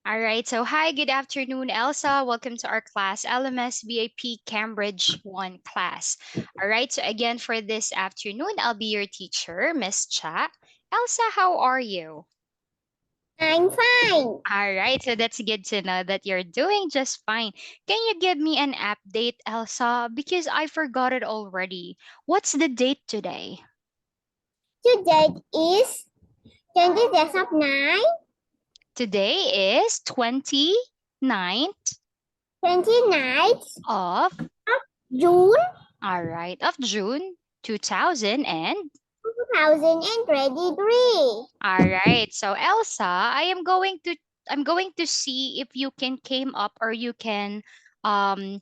All right. So, hi, good afternoon, Elsa. Welcome to our class, LMS VIP Cambridge 1 class. All right. So, again, for this afternoon, I'll be your teacher, Miss Cha. Elsa, how are you? I'm fine. All right. So, that's good to know that you're doing just fine. Can you give me an update, Elsa? Because I forgot it already. What's the date today? Today is 20th of 9, Today is 29th 29th of, June all right, of June 2000 and 2023. all right. So Elsa, I'm going to see if you can came up or um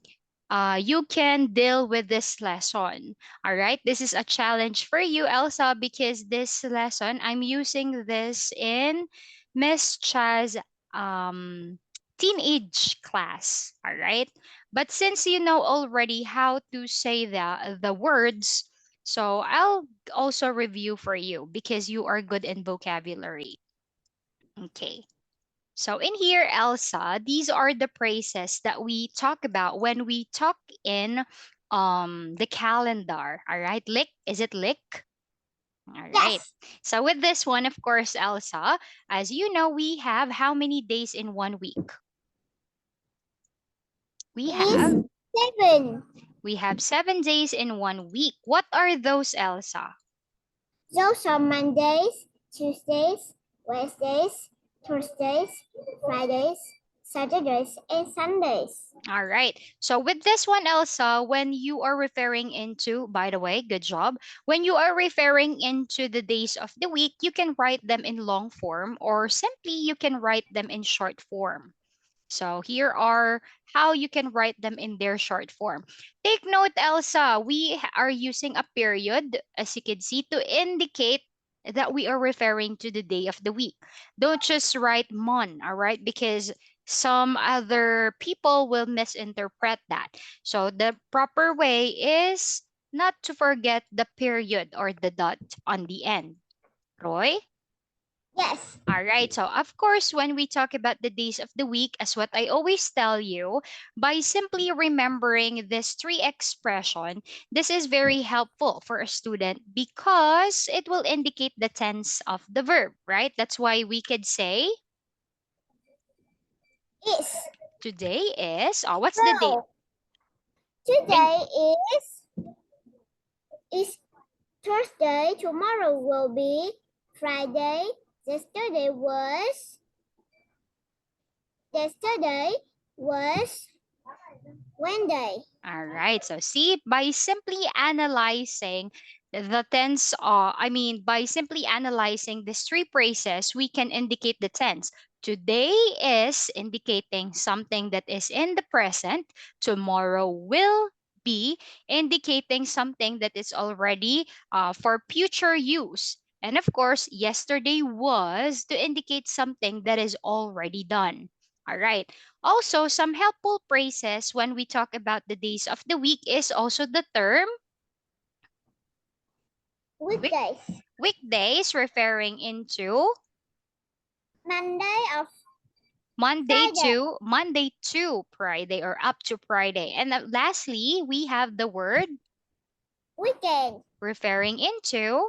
you can deal with this lesson. All right? This is a challenge for you, Elsa, because this lesson I'm using this in Miss Cha's um teenage class. All right? But since you know already how to say the words, so I'll also review for you because you are good in vocabulary. Okay. So in here, Elsa, these are the phrases that we talk about when we talk in the calendar. All right. Lick, is it lick? All right. Yes, So with this one, of course, Elsa, as you know, we have how many days in 1 week? We is have 7. we have 7 days in 1 week. What are those, Elsa? Those are Mondays, Tuesdays, Wednesdays, Thursdays, Fridays, Saturdays, and Sundays. All right. So with this one, Elsa, when you are referring into, by the way, good job. When you are referring into the days of the week, you can write them in long form or simply you can write them in short form. So here are how you can write them in their short form. Take note, Elsa, are using a period, as you can see, to indicate that we are referring to the day of the week. Don't just write mon, all right? Because some other people will misinterpret that. So the proper way is not to forget the period or the dot on the end. Roy? Yes, All right. So, of course, when we talk about the days of the week, as what I always tell you, by simply remembering this three expression, this is very helpful for a student because it will indicate the tense of the verb, right? That's why we could say is today is, oh, what's the date? 12. Today is Thursday. Tomorrow will be Friday. Yesterday was Yesterday was Wednesday. All right. So see, by simply analyzing the tense, by simply analyzing these three phrases, we can indicate the tense. Today is indicating something that is in the present. Tomorrow will be indicating something that is already for future use. And of course, yesterday was to indicate something that is already done. All right. Also, some helpful phrases when we talk about the days of the week is also the term week, Weekdays. weekdays, referring into Monday of Monday Friday. to Monday to Friday or up to Friday. And lastly, we have the word Weekend. referring into.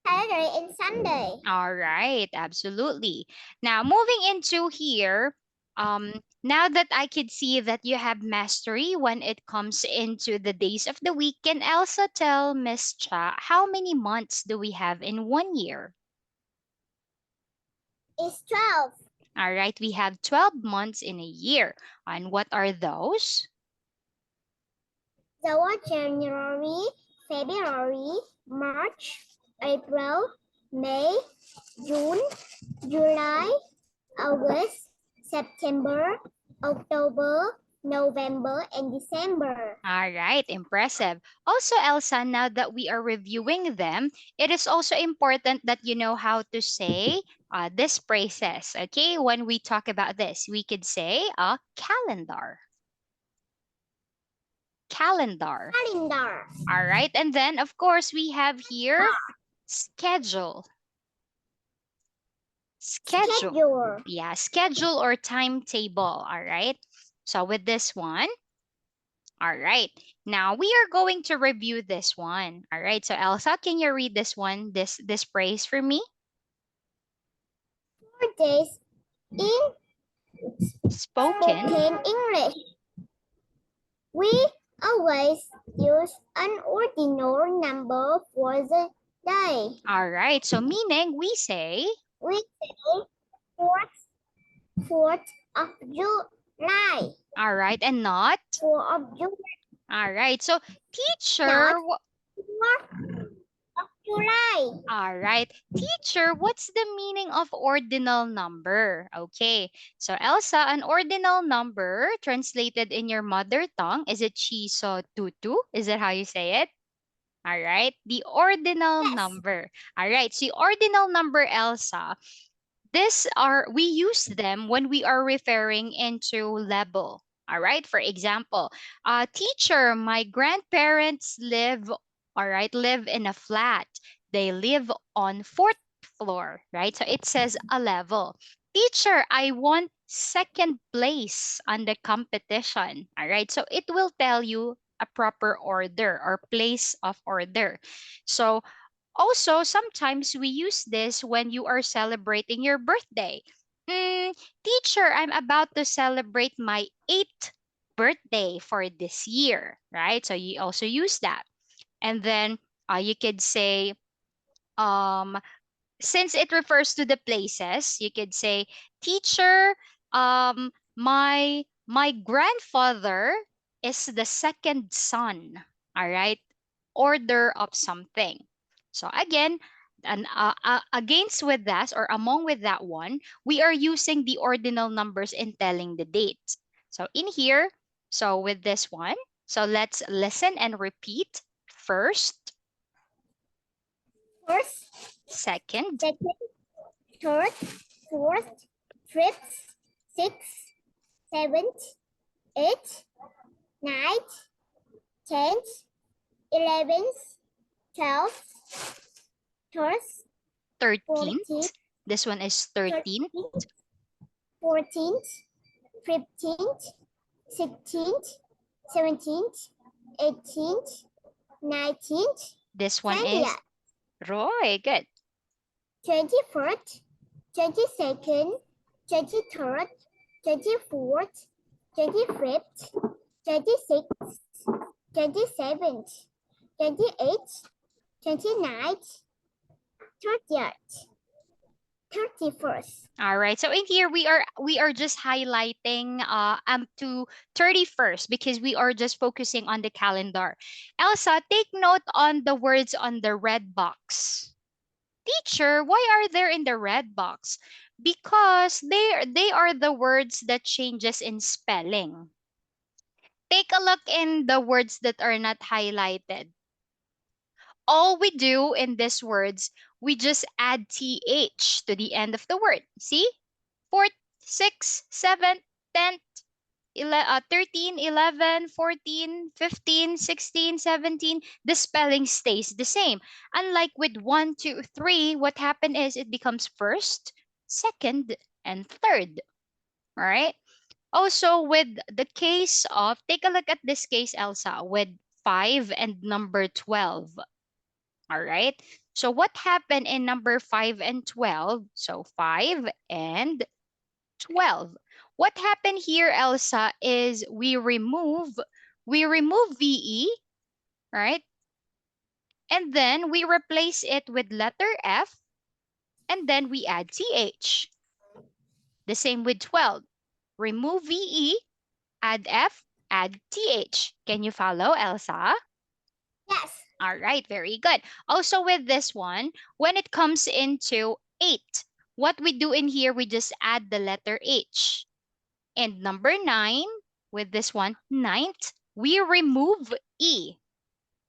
Saturday and Sunday. All right, absolutely. Now, moving into here, now that I could see that you have mastery when it comes into the days of the week, can Elsa tell Miss Cha how many months do we have in 1 year? It's 12. All right, we have 12 months in a year. And what are those? There were January, February, March, April, May, June, July, August, September, October, November, and December. All right, impressive. Also, Elsa, now that we are reviewing them, it is also important that you know how to say this phrases. Okay, when we talk about this, we could say a calendar. Calendar. Calendar. All right, and then of course we have here schedule. Schedule. Schedule. Yeah, schedule or timetable. All right. So with this one, all right. Now we are going to review this one. All right. So Elsa, can you read this one, this phrase for me? 4 days in Spoken. spoken English. We always use an ordinal number for the day. All right. So meaning we say, We say 4th of July. all right, and not. 4th of July. All right. So teacher, Not 4th of July. all right. Teacher, what's the meaning of ordinal number? Okay. So Elsa, an ordinal number translated in your mother tongue, is it chiso tutu? Is that how you say it? All right. The ordinal Yes. number. All right. So ordinal number, Elsa, we use them when we are referring into level. All right. For example, teacher, my grandparents live in a flat. They live on fourth floor, right? So it says a level. Teacher, I won second place on the competition. All right. So it will tell you a proper order or place of order. So also, sometimes we use this when you are celebrating your birthday. Teacher, I'm about to celebrate my eighth birthday for this year, right? So you also use that. And then you could say, um, since it refers to the places, you could say, teacher, my grandfather is the second son. All right, order of something. So again, against with that or among with that one, we are using the ordinal numbers in telling the date. So in here, so with this one, so let's listen and repeat. First, First, second, second, third, fourth, fifth, sixth, seventh, eighth, ninth, 10th, 11th, 12th, 13th, 13th. 14th, This one is 13th. 14th, 15th, 16th, 17th, 18th, 19th, This one 20th, is Roy. Good. 21st, 22nd, 23rd, 24th, 25th, 26th, 27th, 28th, 29th, 30th, 31st. All right. So in here we are just highlighting to 31st because we are just focusing on the calendar. Elsa, take note on the words on the red box. Teacher, why are they in the red box? Because they are the words that changes in spelling. Take a look in the words that are not highlighted. All we do in these words, we just add th to the end of the word. See? 4th, 6th, 7th, 10th, 13, 11, 14, 15, 16, 17, the spelling stays the same. Unlike with 1, 2, 3, what happened is it becomes first, second, and third. All right? Also, with the case of, take a look at this case, Elsa, with 5 and number 12. All right. So what happened in number 5 and 12? So 5 and 12. What happened here, Elsa, is we remove VE, right? And then we replace it with letter F, and then we add TH. The same with 12. Remove VE, add F, add TH. Can you follow, Elsa? Yes. All right, very good. Also with this one, when it comes into 8, what we do in here, we just add the letter H. And number 9, with this one, ninth, we remove E.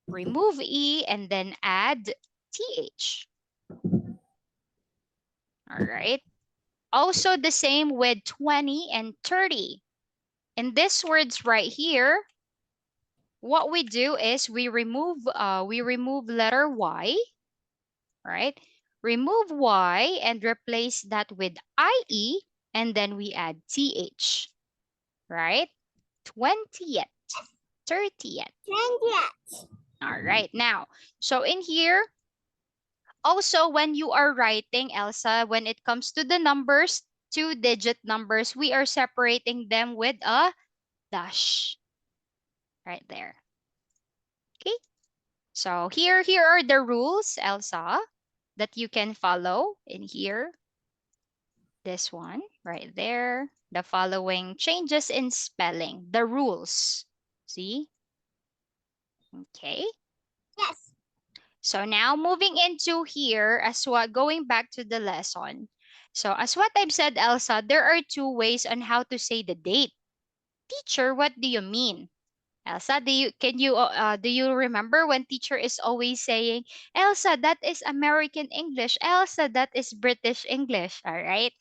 Remove E and then add TH. All right. Also the same with 20 and 30. In these words right here, what we do is we remove letter Y, right? remove Y and replace that with IE, and then we add TH, right? 20th, 30th. 20th. All right, now, so in here, also when you are writing, Elsa, when it comes to the numbers, two-digit numbers, we are separating them with a dash right there. Okay, so here are the rules, Elsa, that you can follow in here. This one right there. The following changes in spelling, the rules. See? Okay. Yes. So now moving into here, as what going back to the lesson. So as what I've said, Elsa, there are two ways on how to say the date. Teacher, what do you mean? Elsa, do you remember when teacher is always saying, Elsa, that is American English. Elsa, that is British English. All right.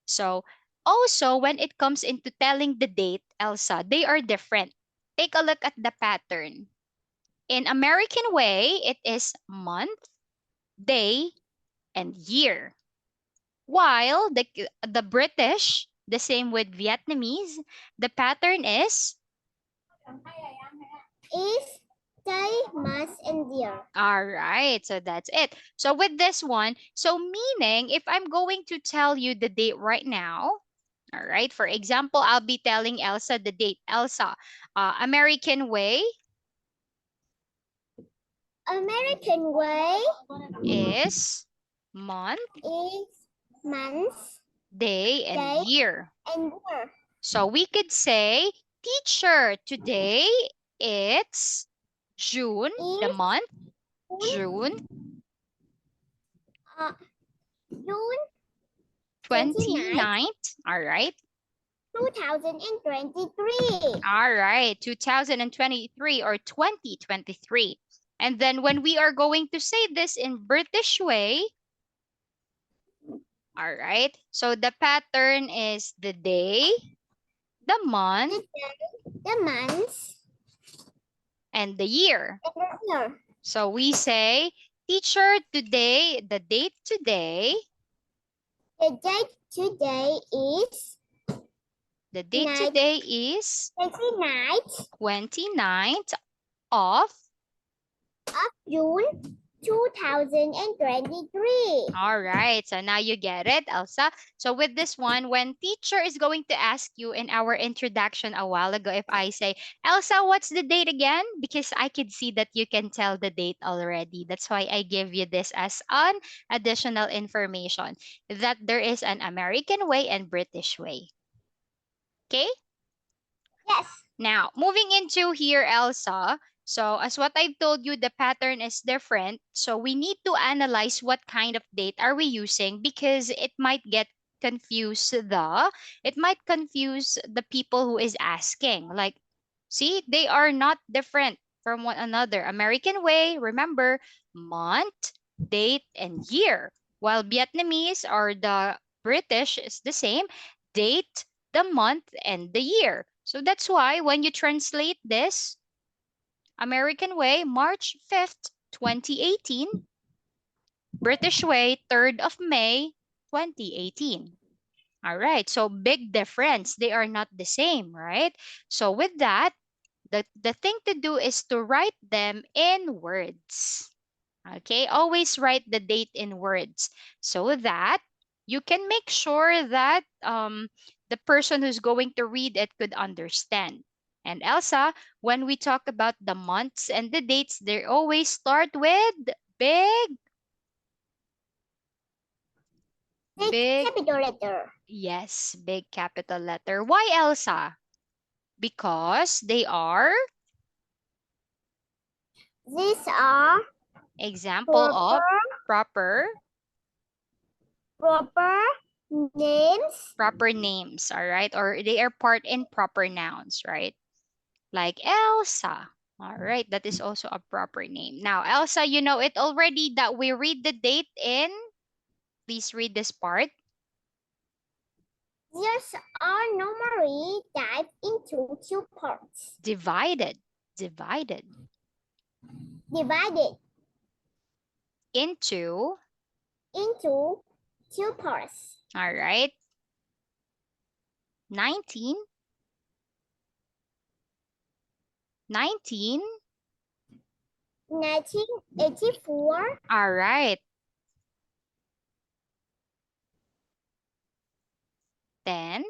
So also when it comes into telling the date, Elsa, they are different. Take a look at the pattern. In American way, it is month, day, and year. While the British, the same with Vietnamese, the pattern is Is day, month, and year. all right. So that's it. So with this one, so meaning if I'm going to tell you the date right now, all right. For example, I'll be telling Elsa the date. Elsa, American way American way is month, is month, day, and day, year. and year. So we could say, teacher, today it's June, the Is month, June, June uh, June 29th, 29th. All right. 2023. All right. 2023 or 2023. And then when we are going to say this in British way, all right. So the pattern is the day, the month, The day, the month, and the year. and the year. So we say, teacher, today, the date today, The date today is the date night, today is 29th 29th of, of June 2023. all right. So now you get it, Elsa. So with this one, when teacher is going to ask you in our introduction a while ago, if I say, Elsa, what's the date again? Because I could see that you can tell the date already. That's why I give you this as an additional information that there is an American way and British way. Okay? Yes. Now, moving into here, Elsa. So, as what I've told you, the pattern is different. So, we need to analyze what kind of date are we using because it might confuse the people who is asking. Like, see, they are not different from one another. American way, remember, month, date, and year. While Vietnamese or the British is the same, date, the month, and the year. So that's why when you translate this, American way, March 5th, 2018, British way, 3rd of May, 2018. All right, so big difference. They are not the same, right? So with that, the thing to do is to write them in words. Okay, always write the date in words so that you can make sure that the person who's going to read it could understand. And Elsa, when we talk about the months and the dates, they always start with big, Big big, capital letter. yes, big capital letter. Why Elsa? Because they are These are example of proper proper proper names. proper names, all right? Or they are part in proper nouns, right? Like Elsa. All right, that is also a proper name. Now, Elsa, you know it already that we read the date in, please read this part. Years are normally divided into two parts. Divided, divided Divided into into two parts. All right. 19. 1984. All right. 10.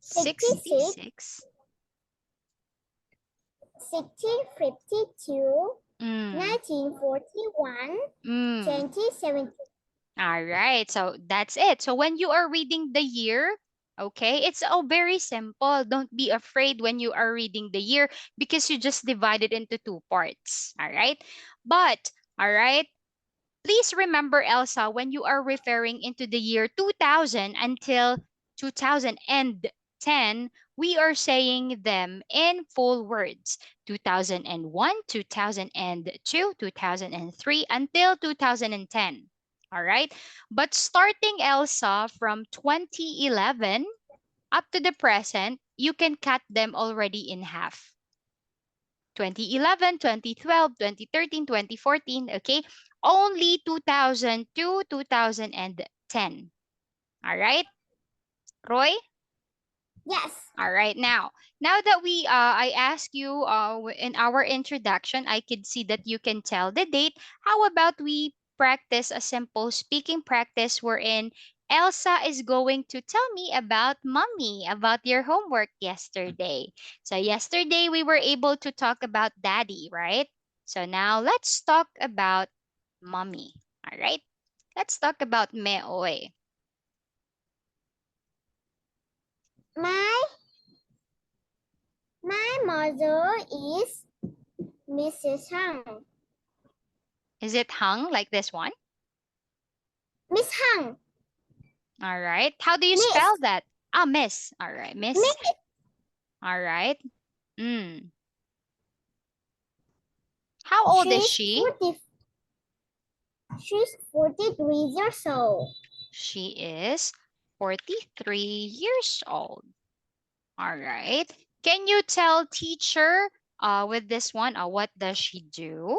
66. 66. 1652. Mm. 1941. Mm. 2017. All right. So that's it. So when you are reading the year, okay, it's all very simple. Don't be afraid when you are reading the year because you just divide it into two parts. All right. But, all right, please remember, Elsa, when you are referring into the year 2000 until 2010, we are saying them in full words. 2001, 2002, 2003, until 2010. All right? But starting, Elsa, from 2011 up to the present, you can cut them already in half. 2011, 2012, 2013, 2014, okay? Only 2002, 2010. All right? Roy? Yes. All right. Now that I asked you in our introduction, I could see that you can tell the date. How about we practice a simple speaking practice wherein Elsa is going to tell me about mommy, about your homework yesterday. So yesterday we were able to talk about daddy, right? So now let's talk about mommy. All right? Let's talk about Meoy. My mother is Mrs. Hung. Is it hung like this one? Miss Hung. All right. How do you Miss. spell that? Ah, Miss. All right, Miss. Miss. All right. Mm. How old is She's she? 40. She's 43 years old. She is 43 years old. All right. Can you tell teacher with this one, what does she do?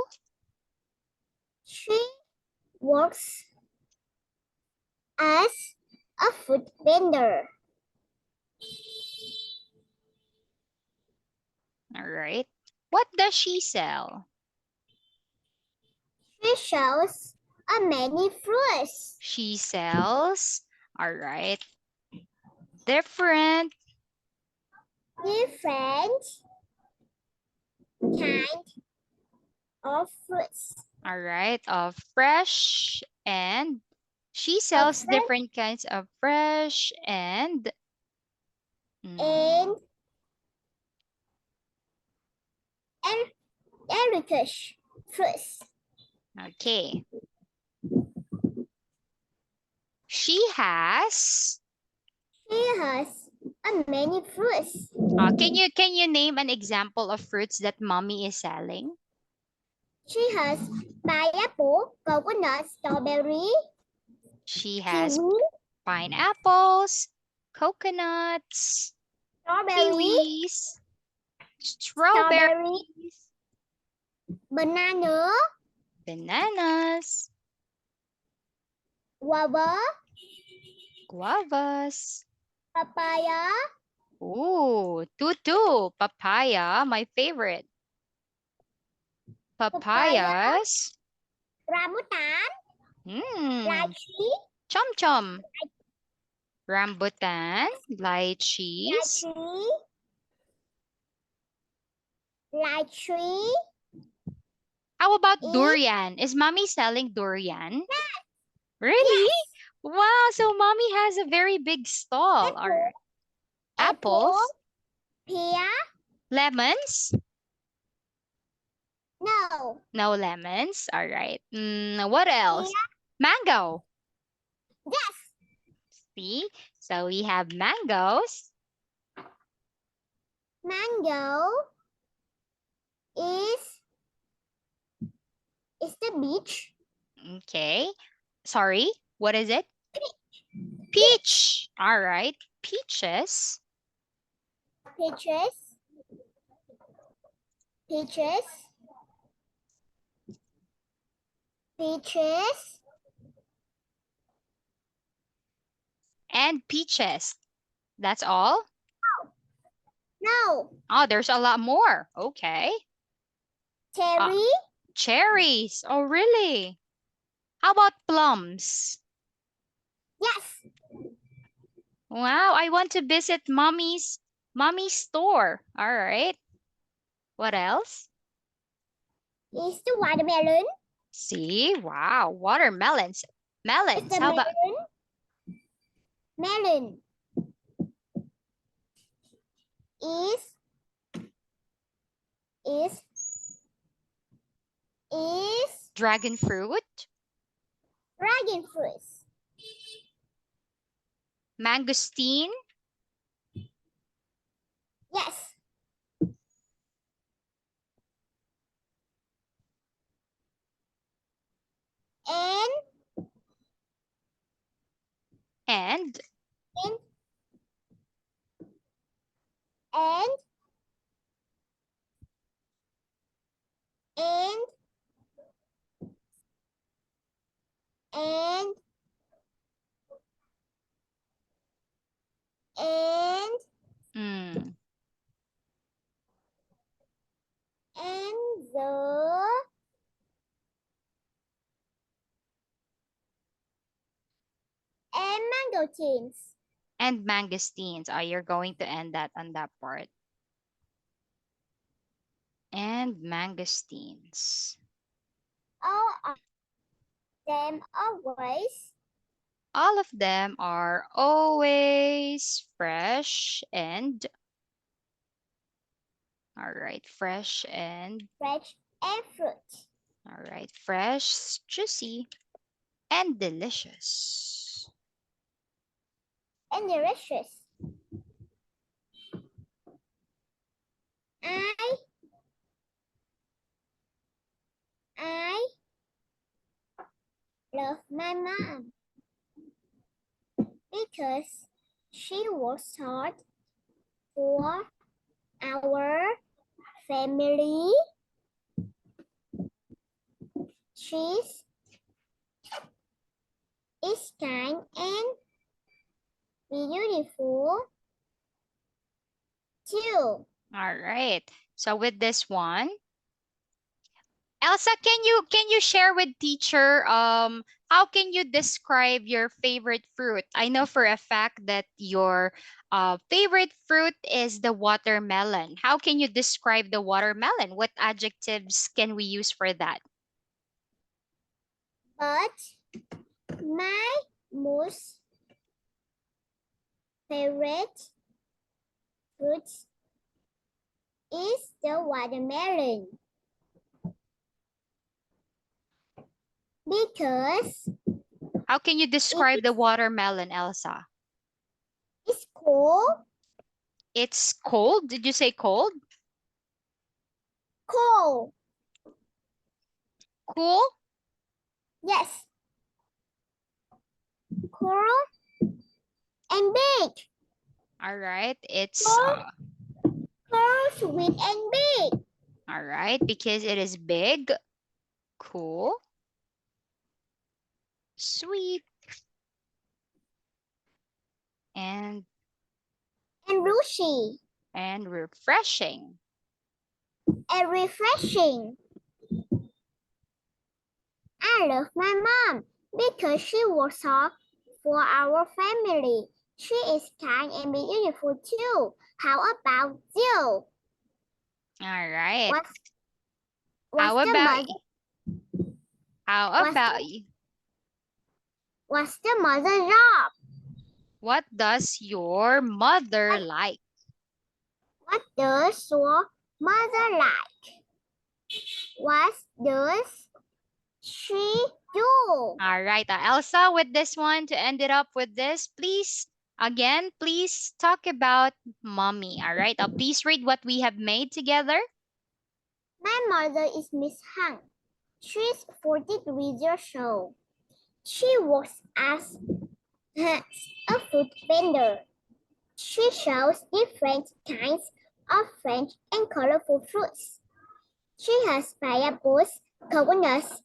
She works as a food vendor. All right. What does she sell? She sells a many fruits. She sells, all right, different, Different kind of fruits. all right, of fresh, and she Of sells fresh different kinds of fresh and and mm, and Erica's fruits. okay. She has. She has a many fruits. Can you name an example of fruits that mommy is selling? She has pineapple, coconut, strawberry, She has kiwi, pineapples, coconuts, strawberry, kiwis, strawberry, strawberries, banana, bananas, guava, guavas. papaya, Ooh, tutu, papaya, my favorite. papaya, Papayas. rambutan, Mmm, lychee, chom chom. Rambutan, lychees. lychee, lychee How about is durian? Is mommy selling durian? Really? yes, Wow, so mommy has a very big stall. apple, Or apple, apples, pear, lemons? no, No lemons. All right. What pear, else? Mango. yes, See? So we have mangoes. mango is the beach, Okay. Sorry, what is it? peach, Peach. All right. Peaches. peaches, peaches, Peaches. And peaches. That's all? No. Oh, there's a lot more. Okay. Uh, Cherry. cherries. Oh, really? How about plums? Yes. Wow, I want to visit mommy's store. All right. What else? Is the watermelon. See, wow, watermelons. Is Melons. the How about melon. Melon. Is is is dragon fruit, dragon fruit. mangosteen, Yes. And and and and and and and mm, and the and mangosteens. and mangosteens. Oh, you're going to end that on that part. And mangosteens. All of them always All of them are always fresh and all right, fresh and fresh and fruit all right, fresh, juicy, and delicious. and delicious. I I love my mom because she works hard for our family. She's is kind and beautiful too. All right. So with this one, Elsa, can you share with teacher how can you describe your favorite fruit? I know for a fact that your favorite fruit is the watermelon. How can you describe the watermelon? What adjectives can we use for that? But my most favorite fruit is the watermelon because How can you describe the watermelon, Elsa? it's cold. It's cold. Did you say cold? Cold. Cool? Yes. Cold and big. All right. It's Cold, cold, sweet and big. all right because it is big, cool, sweet, and And rushy refreshing. and refreshing. I love my mom because she works hard for our family. She is kind and beautiful too. How about you? All right. What's, How what's the about mother? how What's about the, what's the mother job? what does your mother like? What does your mother like? What does she do? All right, Elsa, with this one to end it up with this, please again, please talk about mommy. All right, please read what we have made together. My mother is Miss Hang. She's 43 years old. She works as a food vendor. She sells different kinds of fresh and colorful fruits. She has pineapples, coconuts,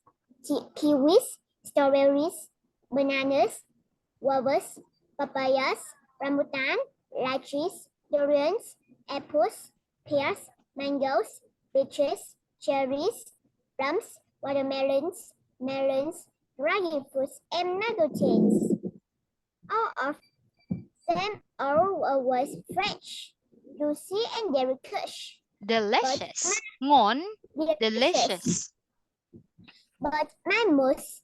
kiwis, strawberries, bananas, guavas, papayas, rambutan, lychees, durians, apples, pears, mangoes, peaches, cherries, plums, watermelons, melons, dragon fruits, and mangoes. All of them are always fresh, juicy, and delicious. But Delicious. Ngon, delicious. delicious. But my most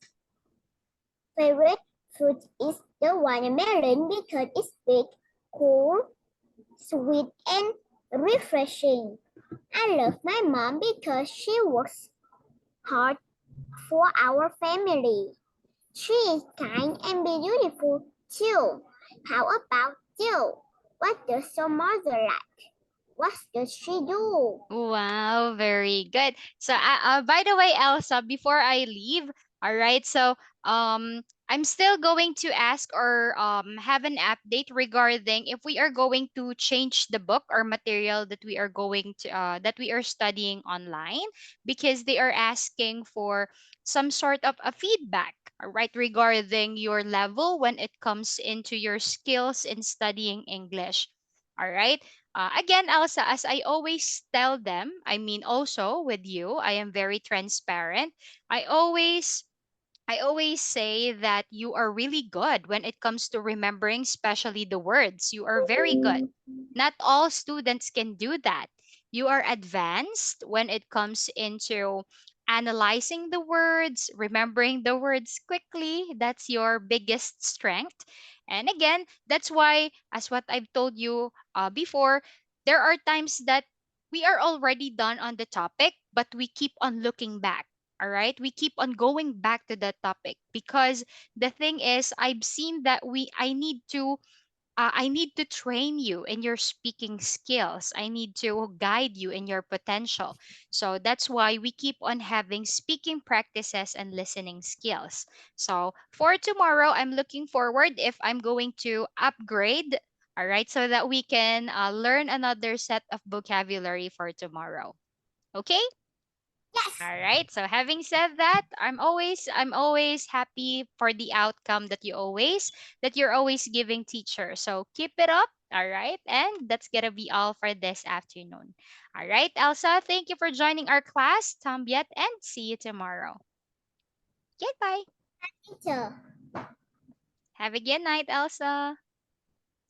favorite fruit is the watermelon because it's big, cool, sweet, and refreshing. I love my mom because she works hard for our family. She is kind and beautiful too. How about you? What does your mother like? What does she do? Wow, very good. So, by the way, Elsa, before I leave, all right. So, I'm still going to ask or have an update regarding if we are going to change the book or material that we are going to that we are studying online, because they are asking for some sort of a feedback, all right, regarding your level when it comes into your skills in studying English. All right. Again, Elsa, as I always tell them, I mean, also with you, I am very transparent. I always I always say that you are really good when it comes to remembering, especially the words. You are very good. Not all students can do that. You are advanced when it comes into analyzing the words, remembering the words quickly. That's your biggest strength. And again, that's why, as what I've told you before, there are times that we are already done on the topic, but we keep on looking back. All right, we keep on going back to that topic because the thing is, I've seen that I need to train you in your speaking skills. I need to guide you in your potential. So that's why we keep on having speaking practices and listening skills. So for tomorrow, I'm looking forward if I'm going to upgrade, all right, so that we can learn another set of vocabulary for tomorrow. Okay? Yes. All right. So having said that, I'm always happy for the outcome that you're always giving teacher. So keep it up. All right. And that's gonna be all for this afternoon. All right, Elsa, thank you for joining our class. Tambiet, and see you tomorrow. Goodbye. Teacher. Have a good night, Elsa.